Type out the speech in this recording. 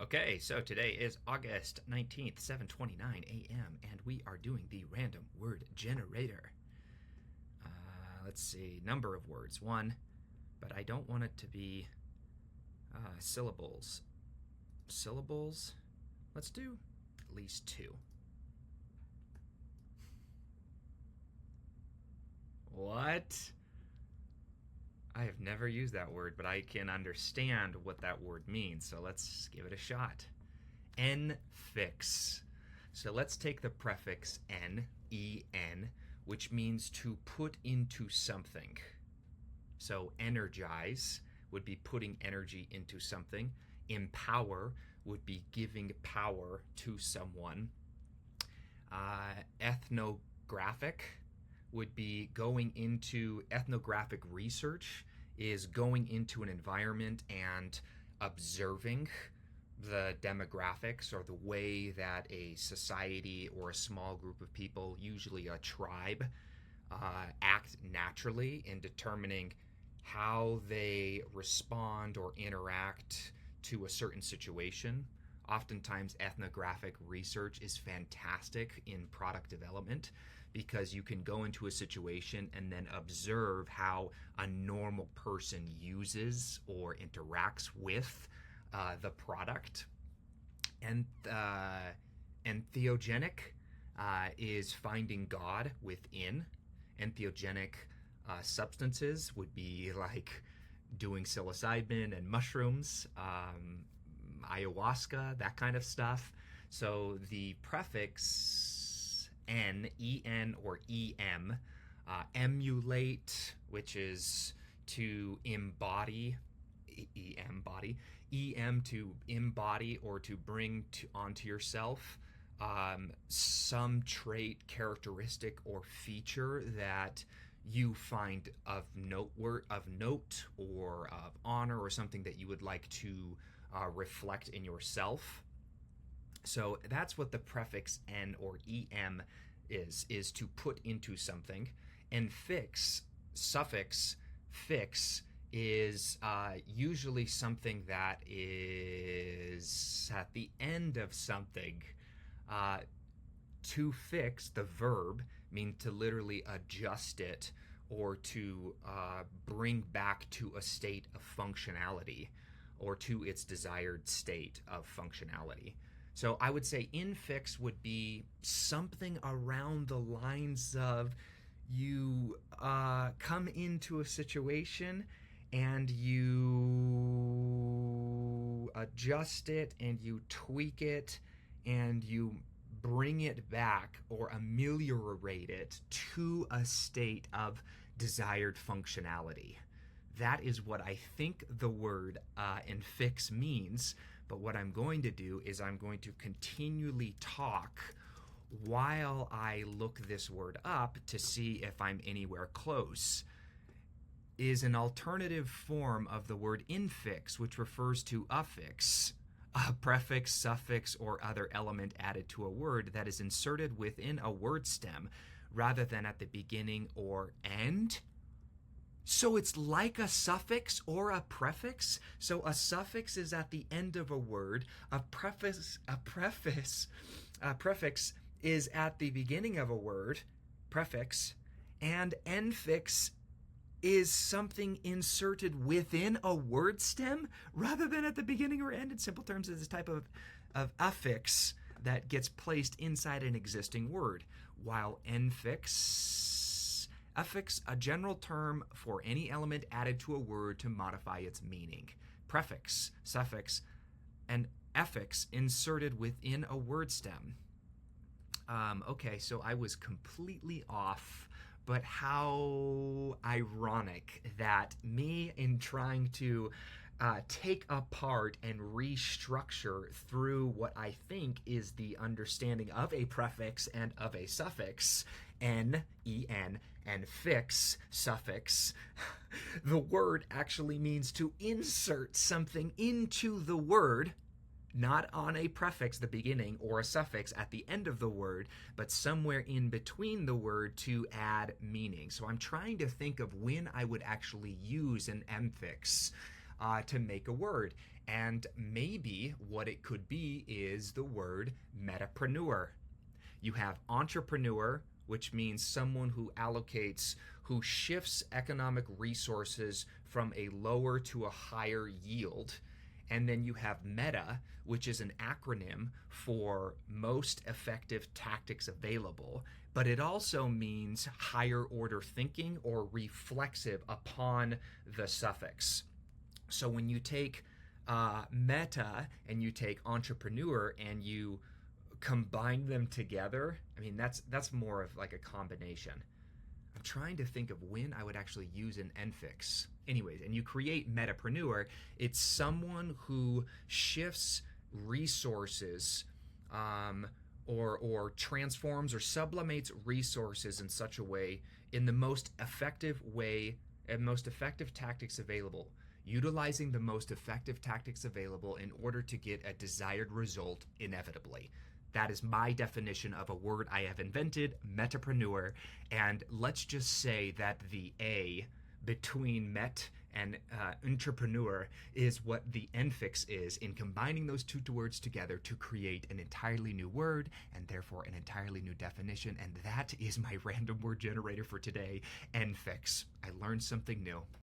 Okay, so today is August 19th, 7:29 a.m., and we are doing the random word generator. Let's see, number of words, 1, but I don't want it to be syllables. Syllables, let's do at least 2. What? I have never used that word, but I can understand what that word means, so let's give it a shot. Enfix. So let's take the prefix N, E-N, which means to put into something. So energize would be putting energy into something. Empower would be giving power to someone. Ethnographic would be going into ethnographic research, is going into an environment and observing the demographics or the way that a society or a small group of people, usually a tribe, act naturally in determining how they respond or interact to a certain situation. Oftentimes, ethnographic research is fantastic in product development because you can go into a situation and then observe how a normal person uses or interacts with the product. And entheogenic is finding God within. Entheogenic substances would be like doing psilocybin and mushrooms, ayahuasca, that kind of stuff. So the prefix N, E-N, or E-M, emulate, which is to embody, E-M, body, E-M, to embody or to bring onto yourself some trait, characteristic, or feature that you find of note or of honor, or something that you would like to reflect in yourself. So that's what the prefix N or EM is to put into something. And suffix fix is usually something that is at the end of something. To fix, the verb, means to literally adjust it or to bring back to a state of functionality or to its desired state of functionality. So I would say infix would be something around the lines of you come into a situation and you adjust it and you tweak it and you bring it back or ameliorate it to a state of desired functionality. That is what I think the word infix means, but what I'm going to do is I'm going to continually talk while I look this word up to see if I'm anywhere close. Is an alternative form of the word infix, which refers to affix, a prefix, suffix, or other element added to a word that is inserted within a word stem rather than at the beginning or end. So it's like a suffix or a prefix. So a suffix is at the end of a word. A prefix is at the beginning of a word, prefix, and enfix is something inserted within a word stem rather than at the beginning or end. In simple terms, it's a type of affix that gets placed inside an existing word, while affix, a general term for any element added to a word to modify its meaning. Prefix, suffix, and affix inserted within a word stem. Okay, so I was completely off, but how ironic that me, in trying to take apart and restructure through what I think is the understanding of a prefix and of a suffix, N, E-N, and fix, suffix, the word actually means to insert something into the word, not on a prefix, the beginning, or a suffix at the end of the word, but somewhere in between the word to add meaning. So I'm trying to think of when I would actually use an enfix to make a word. And maybe what it could be is the word metapreneur. You have entrepreneur, which means someone who shifts economic resources from a lower to a higher yield. And then you have meta, which is an acronym for most effective tactics available, but it also means higher order thinking or reflexive upon the suffix. So when you take meta and you take entrepreneur and you combine them together, I mean, that's more of like a combination. I'm trying to think of when I would actually use an Enfix. Anyways, and you create metapreneur, it's someone who shifts resources or transforms or sublimates resources in such a way in the most effective way and most effective tactics available, utilizing the most effective tactics available in order to get a desired result inevitably. That is my definition of a word I have invented, metapreneur. And let's just say that the A between met and entrepreneur is what the Enfix is in combining those two words together to create an entirely new word and therefore an entirely new definition. And that is my random word generator for today, Enfix. I learned something new.